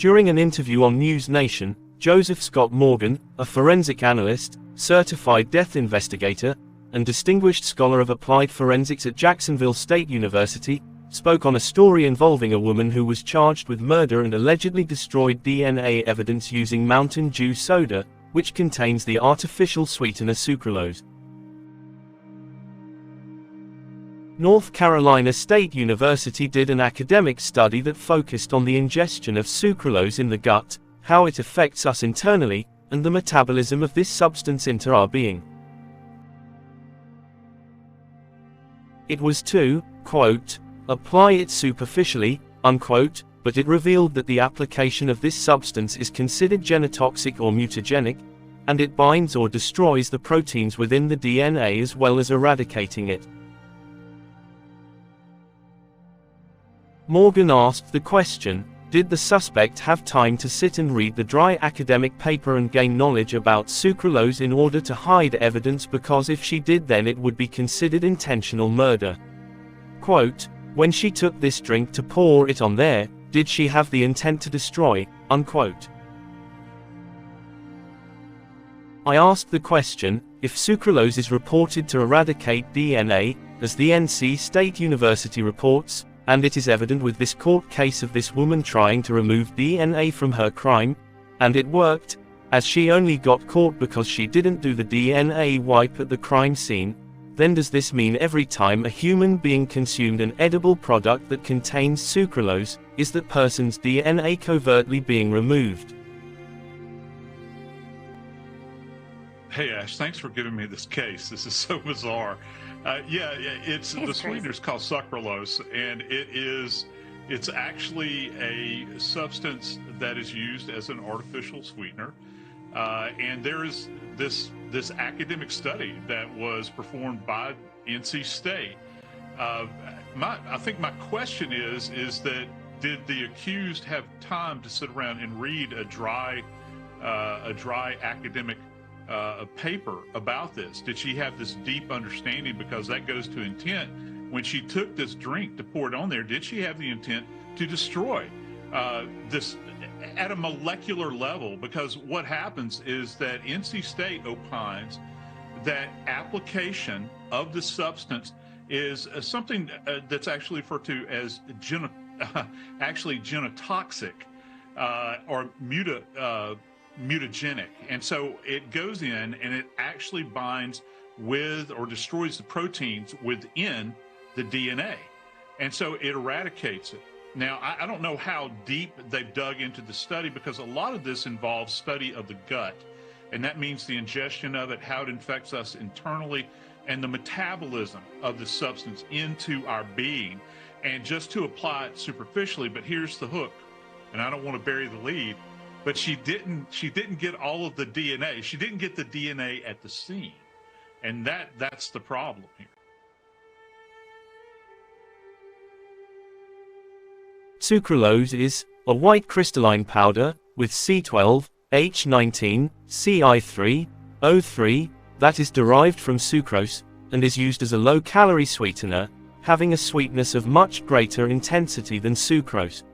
During an interview on News Nation, Joseph Scott Morgan, a forensic analyst, certified death investigator, and distinguished scholar of applied forensics at Jacksonville State University, spoke on a story involving a woman who was charged with murder and allegedly destroyed DNA evidence using Mountain Dew soda, which contains the artificial sweetener sucralose. North Carolina State University did an academic study that focused on the ingestion of sucralose in the gut, how it affects us internally, and the metabolism of this substance into our being. It was to, quote, apply it superficially, unquote, but it revealed that the application of this substance is considered genotoxic or mutagenic, and it binds or destroys the proteins within the DNA as well as eradicating it. Morgan asked the question, did the suspect have time to sit and read the dry academic paper and gain knowledge about sucralose in order to hide evidence, because if she did then it would be considered intentional murder. Quote, when she took this drink to pour it on there, did she have the intent to destroy, unquote. I asked the question, if sucralose is reported to eradicate DNA, as the NC State University reports, and it is evident with this court case of this woman trying to remove DNA from her crime, and it worked, as she only got caught because she didn't do the DNA wipe at the crime scene, then does this mean every time a human being consumed an edible product that contains sucralose, is that person's DNA covertly being removed? Hey Ash, thanks for giving me this case. This is so bizarre. It's the sweetener's called sucralose, and it's actually a substance that is used as an artificial sweetener. And there is this academic study that was performed by NC State. I think my question is that did the accused have time to sit around and read a dry academic a paper about this? Did she have this deep understanding? Because that goes to intent. When she took this drink to pour it on there, did she have the intent to destroy this at a molecular level? Because what happens is that NC State opines that application of the substance is something that's actually referred to as genotoxic or mutagenic. And so it goes in and it actually binds with or destroys the proteins within the DNA. And so it eradicates it. Now, I don't know how deep they've dug into the study, because a lot of this involves study of the gut. And that means the ingestion of it, how it infects us internally, and the metabolism of the substance into our being. And just to apply it superficially, but here's the hook, and I don't want to bury the lead, but she didn't get all of the DNA. She didn't get the DNA at the scene. And that's the problem here. Sucralose is a white crystalline powder with C12, H19, Ci3, O3 that is derived from sucrose and is used as a low-calorie sweetener, having a sweetness of much greater intensity than sucrose.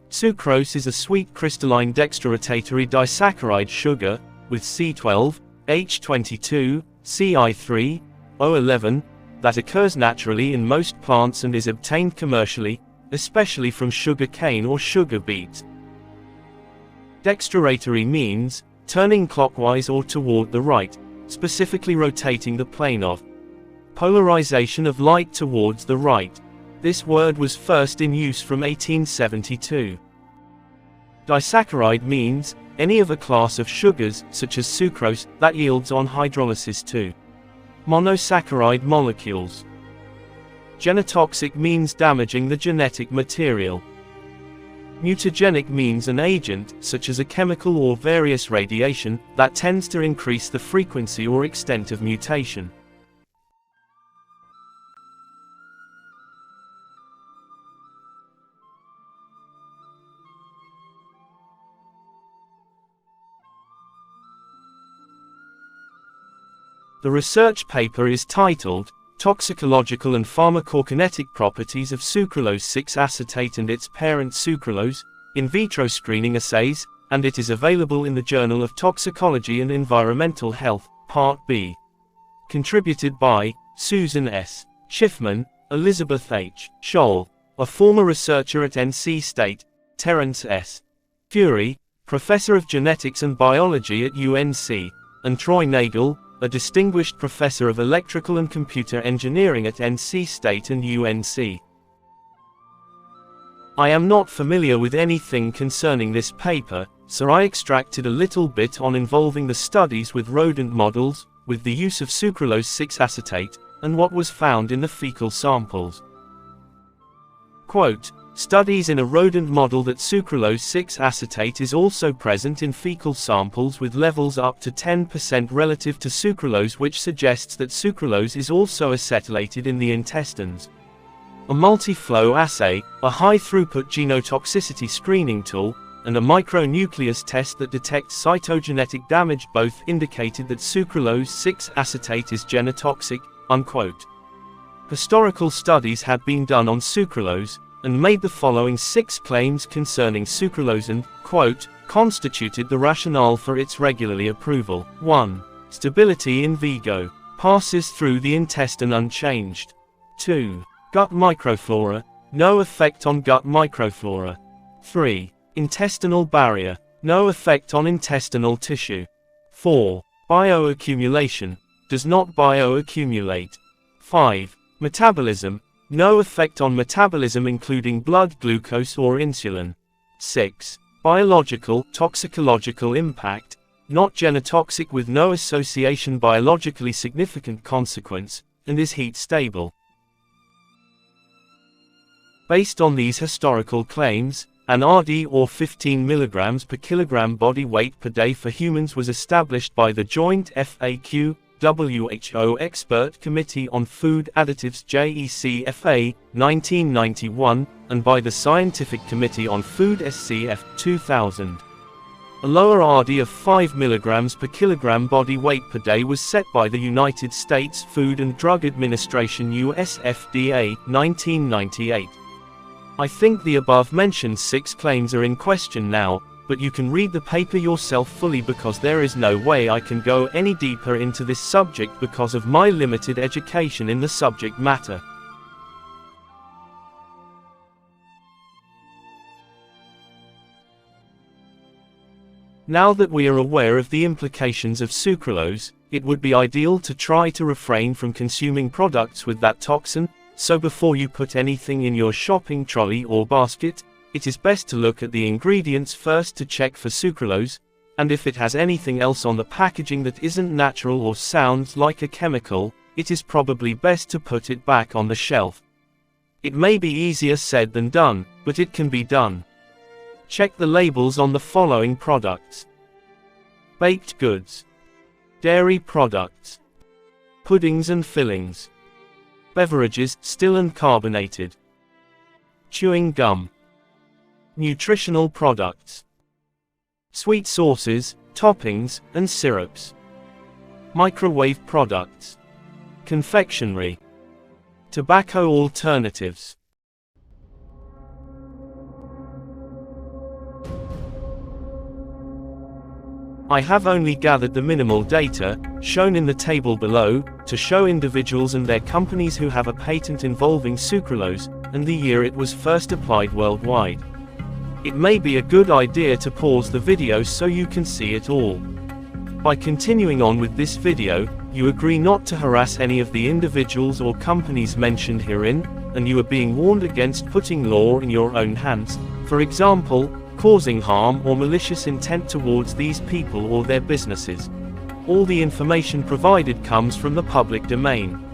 Sucrose is a sweet crystalline dextrorotatory disaccharide sugar with C12, H22, Ci3, O11 that occurs naturally in most plants and is obtained commercially, especially from sugar cane or sugar beet. Dextrorotatory means turning clockwise or toward the right, specifically rotating the plane of polarization of light towards the right. This word was first in use from 1872. Disaccharide means any of a class of sugars, such as sucrose, that yields on hydrolysis to monosaccharide molecules. Genotoxic means damaging the genetic material. Mutagenic means an agent, such as a chemical or various radiation, that tends to increase the frequency or extent of mutation. The research paper is titled, Toxicological and Pharmacokinetic Properties of Sucralose 6-Acetate and its Parent Sucralose, in vitro screening assays, and it is available in the Journal of Toxicology and Environmental Health, Part B. Contributed by Susan S. Schiffman, Elizabeth H. Scholl, a former researcher at NC State, Terence S. Fury, Professor of Genetics and Biology at UNC, and Troy Nagel, a distinguished professor of electrical and computer engineering at NC State and UNC. I am not familiar with anything concerning this paper, so I extracted a little bit on involving the studies with rodent models, with the use of sucralose 6-acetate, and what was found in the fecal samples. Quote, studies in a rodent model that sucralose 6-acetate is also present in fecal samples with levels up to 10% relative to sucralose, which suggests that sucralose is also acetylated in the intestines. A multi-flow assay, a high-throughput genotoxicity screening tool, and a micronucleus test that detects cytogenetic damage both indicated that sucralose 6-acetate is genotoxic, unquote. Historical studies had been done on sucralose, and made the following 6 claims concerning sucralose and, quote, constituted the rationale for its regularly approval. 1. Stability in vivo. Passes through the intestine unchanged. 2. Gut microflora. No effect on gut microflora. 3. Intestinal barrier. No effect on intestinal tissue. 4. Bioaccumulation. Does not bioaccumulate. 5. Metabolism. No effect on metabolism including blood glucose or insulin. 6. Biological, toxicological impact. Not genotoxic with no association biologically significant consequence, and is heat stable. Based on these historical claims, an RD or 15 mg per kilogram body weight per day for humans was established by the Joint FAQ WHO Expert Committee on Food Additives JECFA, 1991, and by the Scientific Committee on Food SCF, 2000. A lower RD of 5 mg per kilogram body weight per day was set by the United States Food and Drug Administration US FDA, 1998. I think the above-mentioned 6 claims are in question now, but you can read the paper yourself fully because there is no way I can go any deeper into this subject because of my limited education in the subject matter. Now that we are aware of the implications of sucralose, it would be ideal to try to refrain from consuming products with that toxin, so before you put anything in your shopping trolley or basket, it is best to look at the ingredients first to check for sucralose, and if it has anything else on the packaging that isn't natural or sounds like a chemical, it is probably best to put it back on the shelf. It may be easier said than done, but it can be done. Check the labels on the following products: baked goods, dairy products, puddings and fillings, beverages, still and carbonated, chewing gum, nutritional products, sweet sauces, toppings, and syrups, microwave products, confectionery, tobacco alternatives. I have only gathered the minimal data, shown in the table below, to show individuals and their companies who have a patent involving sucralose, and the year it was first applied worldwide. It may be a good idea to pause the video so you can see it all. By continuing on with this video, you agree not to harass any of the individuals or companies mentioned herein, and you are being warned against putting law in your own hands, for example, causing harm or malicious intent towards these people or their businesses. All the information provided comes from the public domain.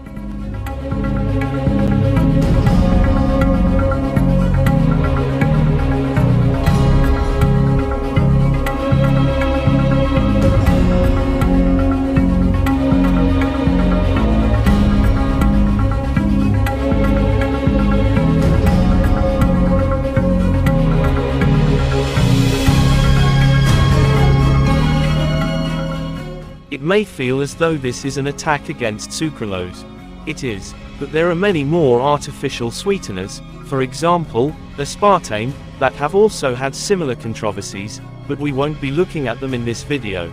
It may feel as though this is an attack against sucralose. It is, but there are many more artificial sweeteners, for example, aspartame, that have also had similar controversies, but we won't be looking at them in this video.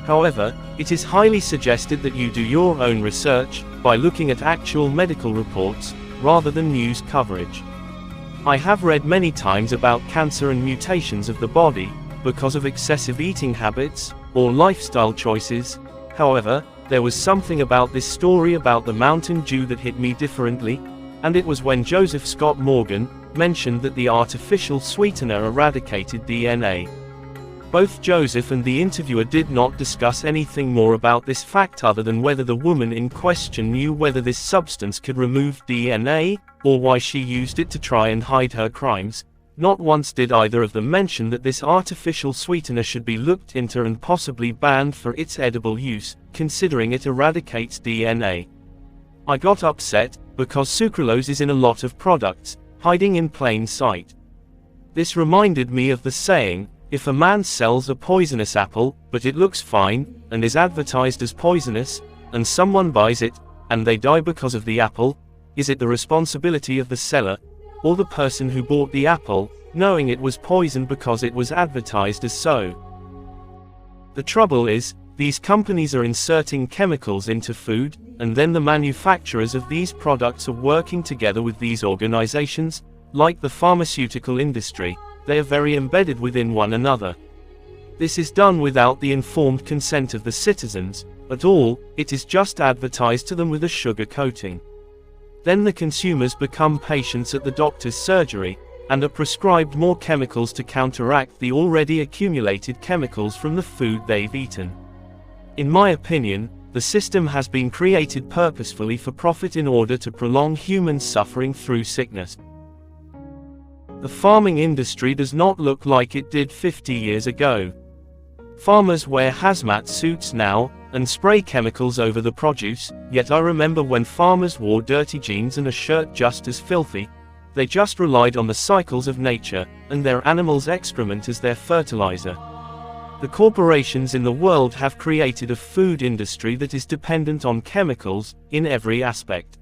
However, it is highly suggested that you do your own research, by looking at actual medical reports, rather than news coverage. I have read many times about cancer and mutations of the body, because of excessive eating habits, or lifestyle choices. However, there was something about this story about the Mountain Dew that hit me differently, and it was when Joseph Scott Morgan mentioned that the artificial sweetener eradicated DNA. Both Joseph and the interviewer did not discuss anything more about this fact other than whether the woman in question knew whether this substance could remove DNA, or why she used it to try and hide her crimes. Not once did either of them mention that this artificial sweetener should be looked into and possibly banned for its edible use, considering it eradicates DNA. I got upset, because sucralose is in a lot of products, hiding in plain sight. This reminded me of the saying, if a man sells a poisonous apple, but it looks fine, and is advertised as poisonous, and someone buys it, and they die because of the apple, is it the responsibility of the seller, or the person who bought the apple, knowing it was poisoned because it was advertised as so? The trouble is, these companies are inserting chemicals into food, and then the manufacturers of these products are working together with these organizations, like the pharmaceutical industry. They are very embedded within one another. This is done without the informed consent of the citizens, at all. It is just advertised to them with a sugar coating. Then the consumers become patients at the doctor's surgery, and are prescribed more chemicals to counteract the already accumulated chemicals from the food they've eaten. In my opinion, the system has been created purposefully for profit in order to prolong human suffering through sickness. The farming industry does not look like it did 50 years ago. Farmers wear hazmat suits now, and spray chemicals over the produce, yet I remember when farmers wore dirty jeans and a shirt just as filthy. They just relied on the cycles of nature, and their animals' excrement as their fertilizer. The corporations in the world have created a food industry that is dependent on chemicals, in every aspect.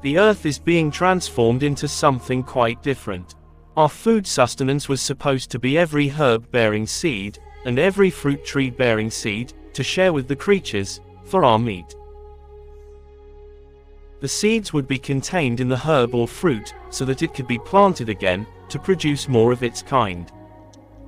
The earth is being transformed into something quite different. Our food sustenance was supposed to be every herb bearing seed, and every fruit tree bearing seed, to share with the creatures, for our meat. The seeds would be contained in the herb or fruit, so that it could be planted again, to produce more of its kind.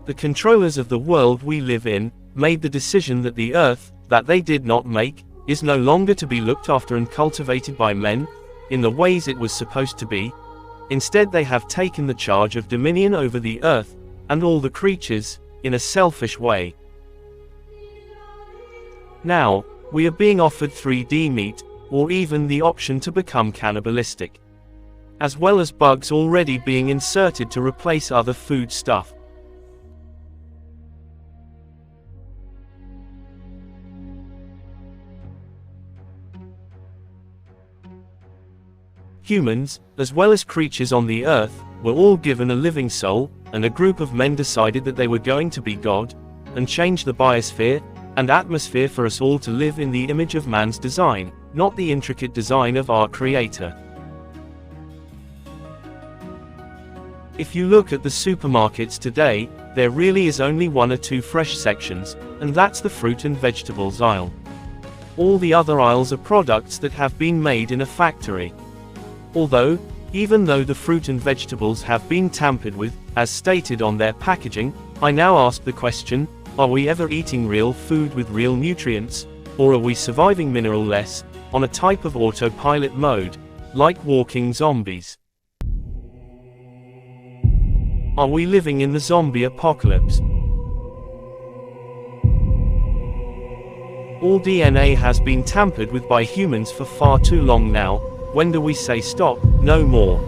The controllers of the world we live in, made the decision that the earth, that they did not make, is no longer to be looked after and cultivated by men, in the ways it was supposed to be. Instead they have taken the charge of dominion over the earth, and all the creatures, in a selfish way. Now, we are being offered 3D meat, or even the option to become cannibalistic. As well as bugs already being inserted to replace other food stuff. Humans, as well as creatures on the earth, were all given a living soul, and a group of men decided that they were going to be God, and change the biosphere and atmosphere for us all to live in the image of man's design, not the intricate design of our Creator. If you look at the supermarkets today, there really is only one or two fresh sections, and that's the fruit and vegetables aisle. All the other aisles are products that have been made in a factory. Although, even though the fruit and vegetables have been tampered with, as stated on their packaging, I now ask the question, are we ever eating real food with real nutrients, or are we surviving mineral-less, on a type of autopilot mode, like walking zombies? Are we living in the zombie apocalypse? All DNA has been tampered with by humans for far too long now. When do we say stop? No more.